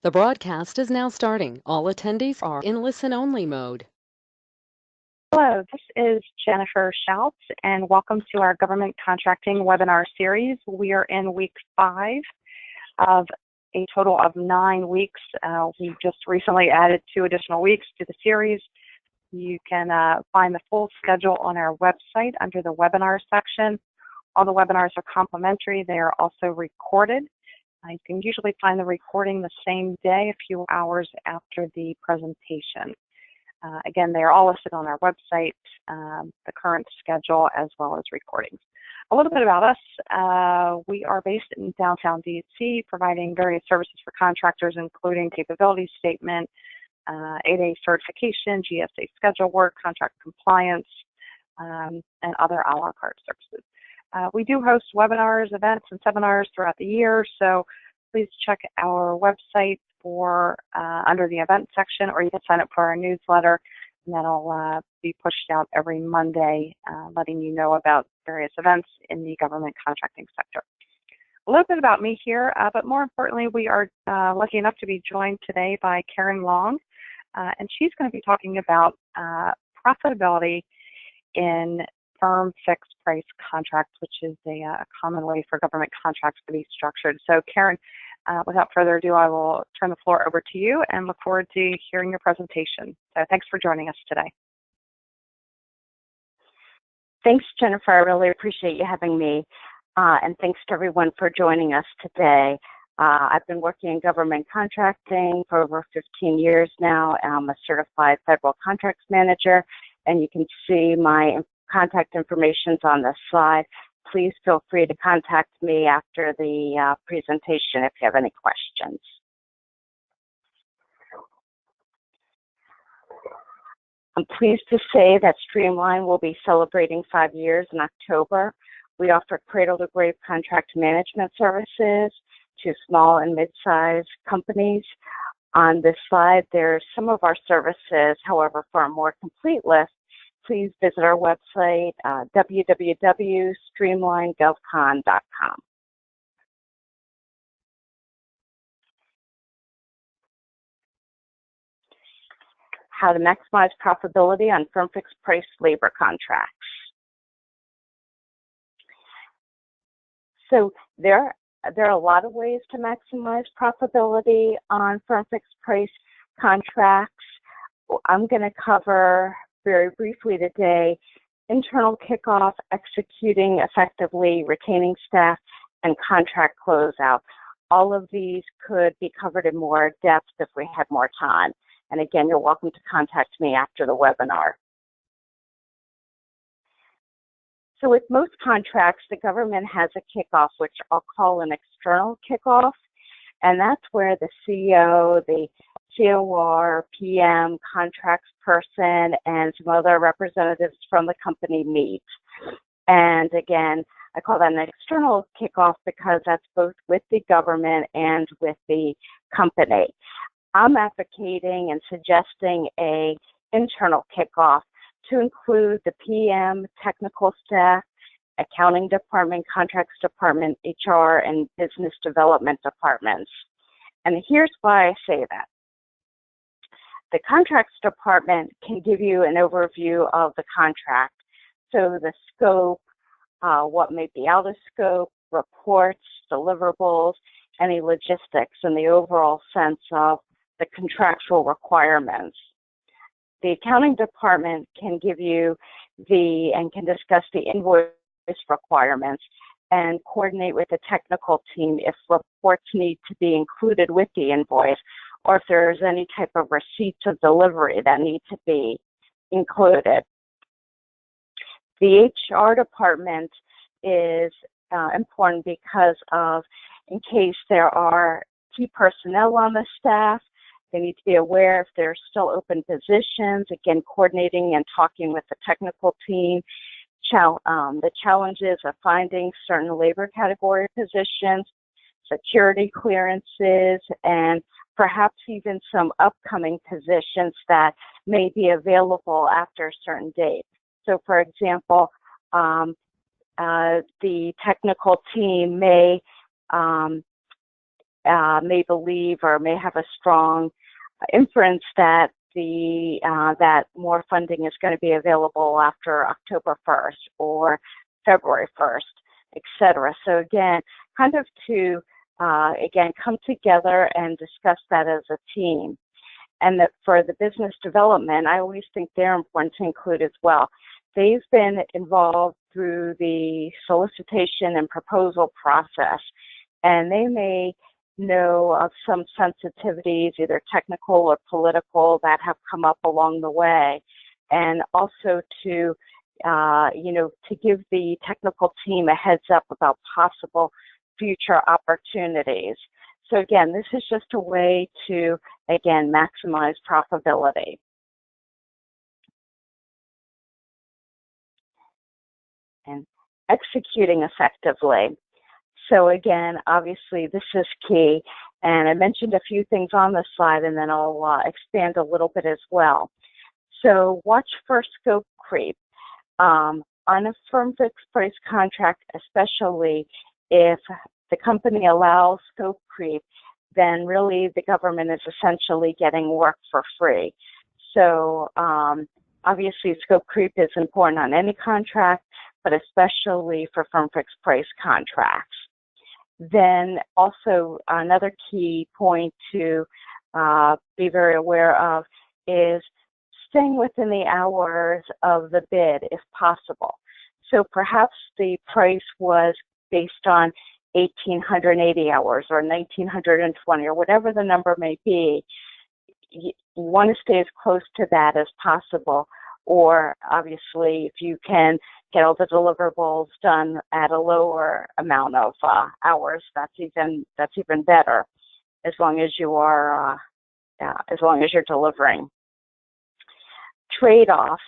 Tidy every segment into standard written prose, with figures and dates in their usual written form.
The broadcast is now starting. All attendees are in listen-only mode. Hello, this is Jennifer Schouts, and welcome to our Government Contracting webinar series. We are in week 5 of a total of 9 weeks. We just recently added 2 additional weeks to the series. You can find the full schedule on our website under the webinar section. All the webinars are complimentary. They are also recorded. You can usually find the recording the same day, a few hours after the presentation. Again, they are all listed on our website, the current schedule, as well as recordings. A little bit about us. We are based in downtown DC, providing various services for contractors, including capability statement, 8A certification, GSA schedule work, contract compliance, and other a la carte services. We do host webinars, events, and seminars throughout the year, so please check our website for under the event section, or you can sign up for our newsletter, and that'll be pushed out every Monday, letting you know about various events in the government contracting sector. A little bit about me here, but more importantly, we are lucky enough to be joined today by Karen Long, and she's going to be talking about profitability in firm fixed price contracts, which is a common way for government contracts to be structured. So Karen, without further ado, I will turn the floor over to you and look forward to hearing your presentation. So thanks for joining us today. Thanks, Jennifer. I really appreciate you having me. And thanks to everyone for joining us today. I've been working in government contracting for over 15 years now. I'm a certified federal contracts manager, and you can see my contact information on this slide. Please feel free to contact me after the presentation if you have any questions. I'm pleased to say that Streamline will be celebrating 5 years in October. We offer cradle-to-grave contract management services to small and mid-sized companies. On this slide, there's some of our services. However, for a more complete list, please visit our website, www.streamlinegovcon.com. How to maximize profitability on firm fixed price labor contracts. So there are a lot of ways to maximize profitability on firm fixed price contracts. I'm going to cover very briefly today internal kickoff, executing effectively, retaining staff, and contract closeout. All of these could be covered in more depth if we had more time. And again, you're welcome to contact me after the webinar. So with most contracts, the government has a kickoff, which I'll call an external kickoff, and that's where the CEO, the COR, PM, contracts person, and some other representatives from the company meet. And again, I call that an external kickoff because that's both with the government and with the company. I'm advocating and suggesting an internal kickoff to include the PM, technical staff, accounting department, contracts department, HR, and business development departments. And here's why I say that. The contracts department can give you an overview of the contract. So the scope, what may be out of scope, reports, deliverables, any logistics, and the overall sense of the contractual requirements. The accounting department can give you and can discuss the invoice requirements and coordinate with the technical team if reports need to be included with the invoice, or if there's any type of receipts of delivery that need to be included. The HR department is important because of, in case there are key personnel on the staff, they need to be aware if there's still open positions, again, coordinating and talking with the technical team, the challenges of finding certain labor category positions, security clearances, and perhaps even some upcoming positions that may be available after a certain date. So for example, the technical team may may believe or may have a strong inference that that more funding is going to be available after October 1st or February 1st, et cetera. So again, kind of to, again, come together and discuss that as a team. And that for the business development, I always think they're important to include as well. They've been involved through the solicitation and proposal process, and they may know of some sensitivities, either technical or political, that have come up along the way. And also to, to give the technical team a heads up about possible future opportunities. So again, this is just a way to, again, maximize profitability. And executing effectively. So again, obviously this is key, and I mentioned a few things on this slide, and then I'll expand a little bit as well. So watch for scope creep. On a firm fixed price contract, especially if the company allows scope creep, then really the government is essentially getting work for free. So obviously scope creep is important on any contract, but especially for firm fixed price contracts. Then also another key point to be very aware of is staying within the hours of the bid if possible. So perhaps the price was based on 1,880 hours or 1,920 or whatever the number may be. You want to stay as close to that as possible. Or obviously, if you can get all the deliverables done at a lower amount of hours, that's even better, as long as you are as long as you're delivering. Trade-offs.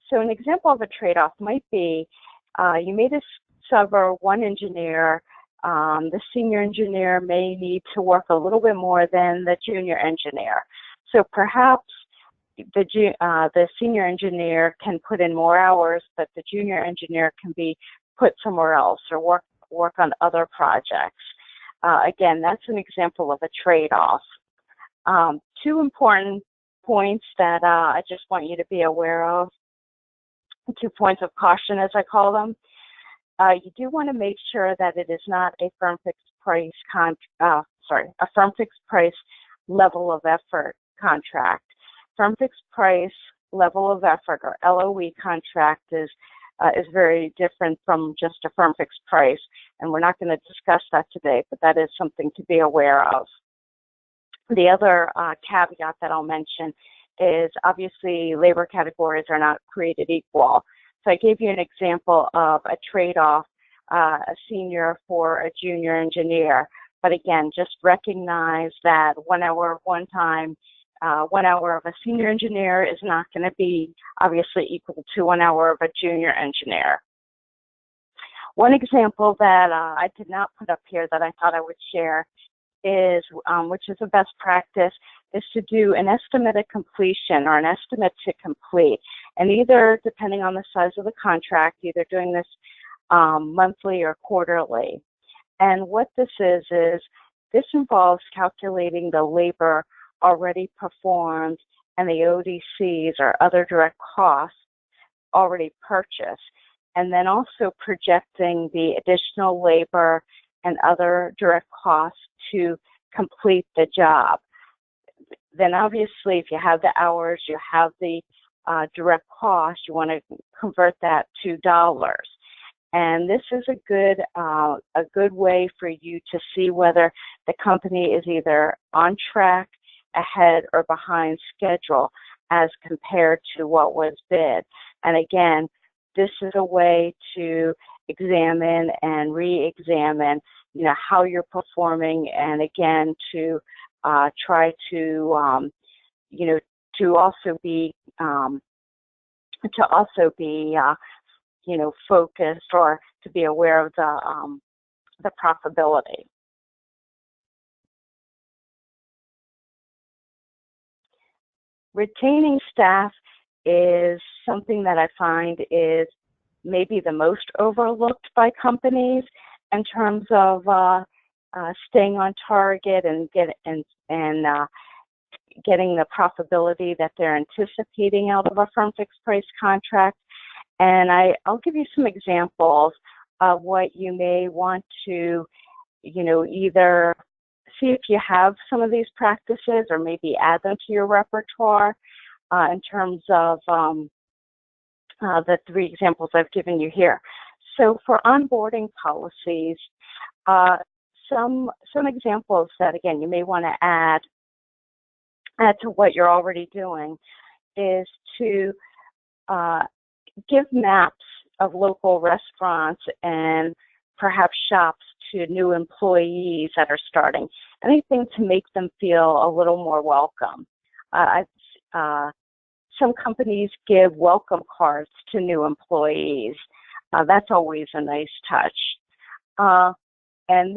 So an example of a trade-off might be you may discover one engineer, the senior engineer may need to work a little bit more than the junior engineer. So perhaps the senior engineer can put in more hours, but the junior engineer can be put somewhere else or work on other projects. Again, that's an example of a trade-off. Two important points that I just want you to be aware of, 2 points of caution as I call them. You do want to make sure that it is not a firm fixed price a firm fixed price level of effort contract. Firm fixed price level of effort, or LOE contract, is very different from just a firm fixed price, and we're not going to discuss that today, but that is something to be aware of. The other caveat that I'll mention is obviously labor categories are not created equal. So I gave you an example of a trade-off, a senior for a junior engineer, but again, just recognize that 1 hour of one time, 1 hour of a senior engineer is not going to be obviously equal to 1 hour of a junior engineer. One example that I did not put up here that I thought I would share is, which is a best practice, is to do an estimate of completion or an estimate to complete. And either, depending on the size of the contract, either doing this monthly or quarterly. And what this is this involves calculating the labor already performed and the ODCs or other direct costs already purchased, and then also projecting the additional labor and other direct costs to complete the job. Then obviously if you have the hours, you have the direct cost, you want to convert that to dollars. And this is a good way for you to see whether the company is either on track, ahead, or behind schedule as compared to what was bid. And again, this is a way to examine and re-examine, how you're performing, and again to try to, to also be focused, or to be aware of the profitability. Retaining staff is something that I find is maybe the most overlooked by companies in terms of staying on target and getting the profitability that they're anticipating out of a firm fixed price contract. And I'll give you some examples of what you may want to, either see if you have some of these practices or maybe add them to your repertoire in terms of the 3 examples I've given you here. So for onboarding policies, some examples that, again, you may want to add to what you're already doing is to give maps of local restaurants and perhaps shops to new employees that are starting. Anything to make them feel a little more welcome. Some companies give welcome cards to new employees. That's always a nice touch. And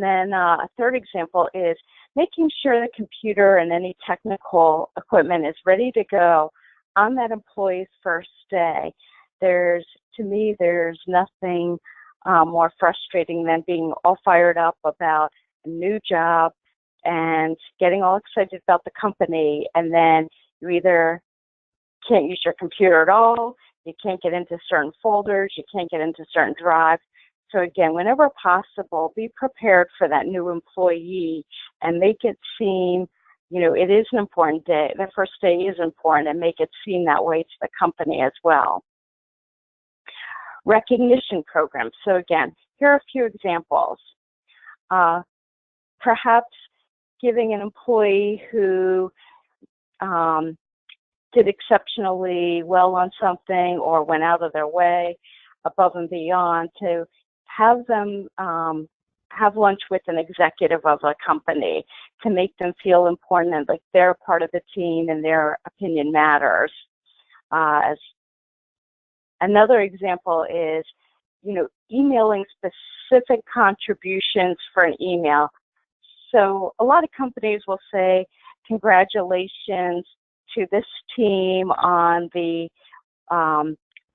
then a third example is making sure the computer and any technical equipment is ready to go on that employee's first day. To me, there's nothing more frustrating than being all fired up about a new job and getting all excited about the company, and then you either can't use your computer at all, you can't get into certain folders, you can't get into certain drives. So again, whenever possible, be prepared for that new employee and make it seem, it is an important day. The first day is important, and make it seem that way to the company as well. Recognition programs. So again, here are a few examples. Perhaps giving an employee who did exceptionally well on something or went out of their way above and beyond to have them have lunch with an executive of a company to make them feel important and like they're part of the team and their opinion matters. As another example is, emailing specific contributions for an email. So a lot of companies will say, congratulations to this team on the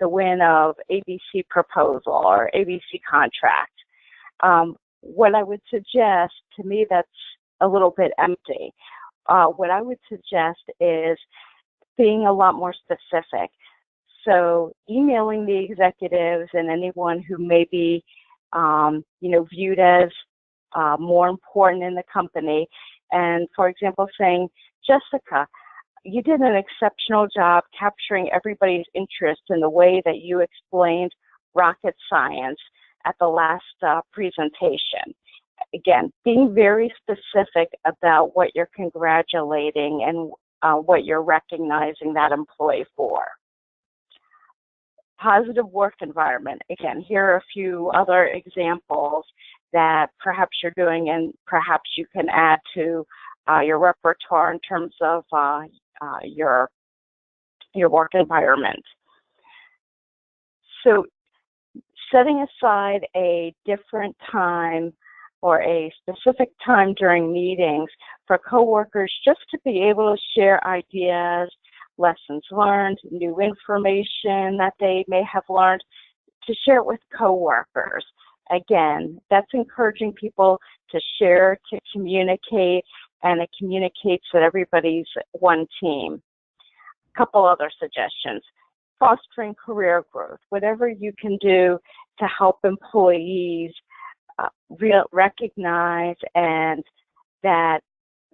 win of ABC proposal or ABC contract. What I would suggest, to me, that's a little bit empty. What I would suggest is being a lot more specific. So emailing the executives and anyone who may be, viewed as more important in the company. And for example, saying, Jessica, you did an exceptional job capturing everybody's interest in the way that you explained rocket science at the last presentation. Again, being very specific about what you're congratulating and what you're recognizing that employee for. Positive work environment. Again, here are a few other examples that perhaps you're doing and perhaps you can add to your repertoire in terms of your work environment. So setting aside a different time or a specific time during meetings for coworkers just to be able to share ideas, lessons learned, new information that they may have learned, to share it with coworkers. Again, that's encouraging people to share, to communicate, and it communicates that everybody's one team. A couple other suggestions. Fostering career growth. Whatever you can do to help employees recognize and that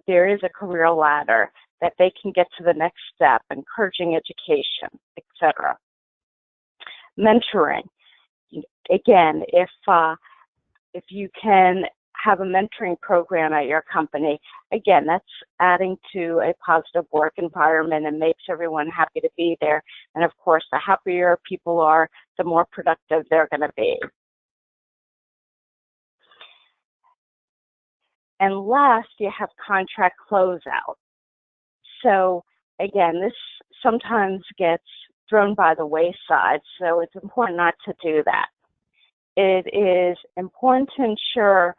there is a career ladder, that they can get to the next step, encouraging education, etc. Mentoring. Again, if you can have a mentoring program at your company, again, that's adding to a positive work environment and makes everyone happy to be there. And of course, the happier people are, the more productive they're going to be. And last, you have contract closeout. So again, this sometimes gets thrown by the wayside, so it's important not to do that. It is important to ensure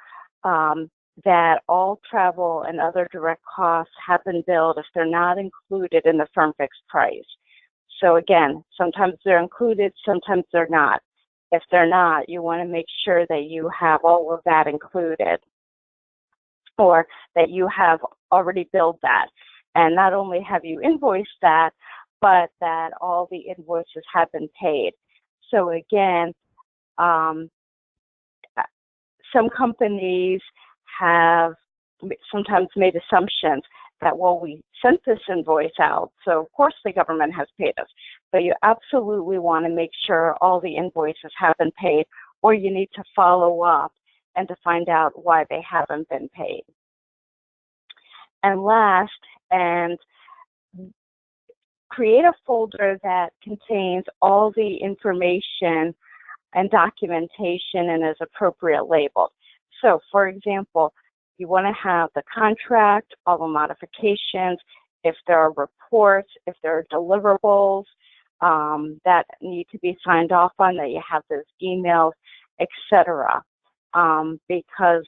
that all travel and other direct costs have been billed if they're not included in the firm fixed price. So again, sometimes they're included, sometimes they're not. If they're not, you want to make sure that you have all of that included, or that you have already billed that. And not only have you invoiced that, but that all the invoices have been paid. So again, some companies have sometimes made assumptions that, well, we sent this invoice out, so of course the government has paid us. But you absolutely want to make sure all the invoices have been paid, or you need to follow up and to find out why they haven't been paid. And last, and create a folder that contains all the information and documentation and is appropriate labeled. So for example, you want to have the contract, all the modifications, if there are reports, if there are deliverables that need to be signed off on, that you have those emails, etc. Because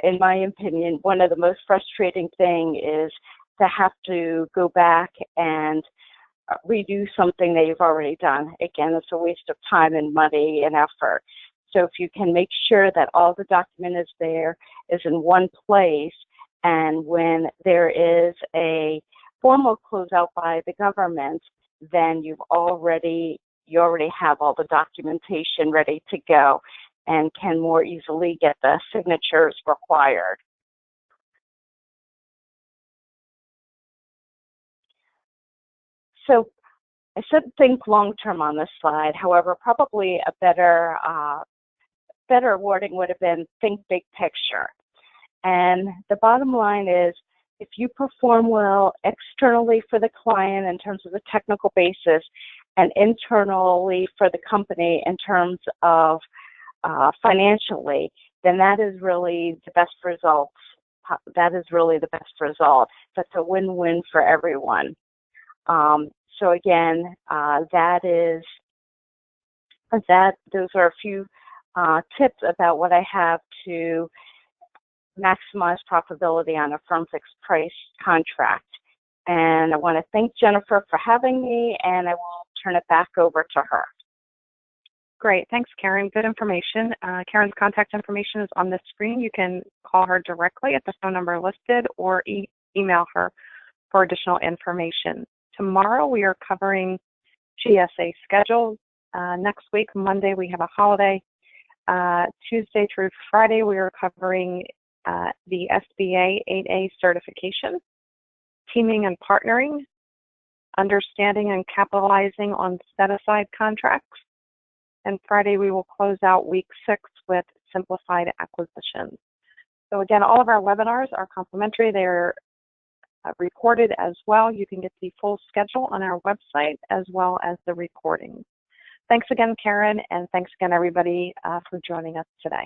in my opinion, one of the most frustrating things is to have to go back and redo something that you've already done. Again, it's a waste of time and money and effort. So if you can make sure that all the document is in one place, and when there is a formal closeout by the government, then you already have all the documentation ready to go and can more easily get the signatures required. So I said think long-term on this slide. However, probably a better wording would have been think big picture. And the bottom line is, if you perform well externally for the client in terms of the technical basis, and internally for the company in terms of financially, then that is really the best results. That is really the best result. That's a win-win for everyone. So again, those are a few tips about what I have to maximize profitability on a firm fixed price contract. And I want to thank Jennifer for having me, and I will turn it back over to her. Great. Thanks, Karen. Good information. Karen's contact information is on the screen. You can call her directly at the phone number listed, or email her for additional information. Tomorrow we are covering GSA schedules. Next week, Monday, we have a holiday. Tuesday through Friday, we are covering the SBA 8A certification, teaming and partnering, understanding and capitalizing on set-aside contracts. And Friday, we will close out week 6 with simplified acquisitions. So again, all of our webinars are complimentary. They're recorded as well. You can get the full schedule on our website as well as the recordings. Thanks again, Karen, and thanks again, everybody, for joining us today.